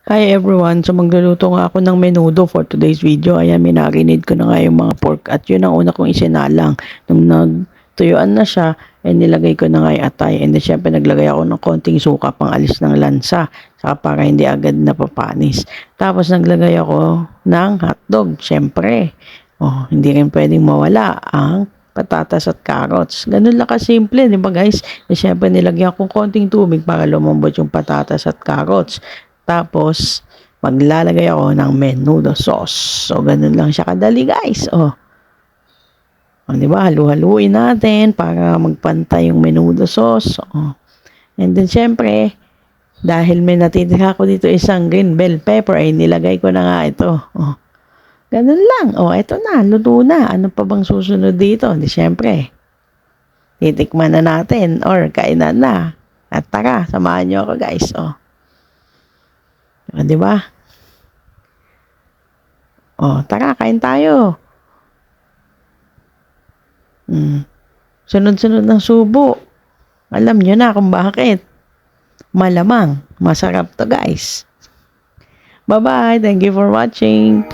Hi everyone! So magluluto nga ako ng menudo for today's video. Ayan, minarinate ko na nga yung mga pork at yun ang una kong isinalang. Nung nagtuyuan na siya, nilagay ko na nga yung atay. And then syempre naglagay ako ng konting suka pang alis ng lansa. Saka para hindi agad napapanis. Tapos naglagay ako ng hotdog, syempre. Oh, hindi rin pwedeng mawala ang patatas at carrots. Ganun lang kasimple, di ba guys? E syempre nilagyan ko konting tubig para lumambot yung patatas at carrots. Tapos, maglalagay ako ng menudo sauce. So, ganun lang siya kadali, guys. O di ba? Halu-haluin natin para magpantay yung menudo sauce. And then, syempre, dahil may natitira ko dito isang green bell pepper, ay nilagay ko na nga ito. Ganun lang. Eto na. Luto na. Ano pa bang susunod dito? Di syempre, titikman na natin or kainan na. At tara, samahan nyo ako, guys. Di ba? Tara, kain tayo. Sunod-sunod ng subo. Alam nyo na kung bakit. Malamang, masarap to guys. Bye-bye. Thank you for watching.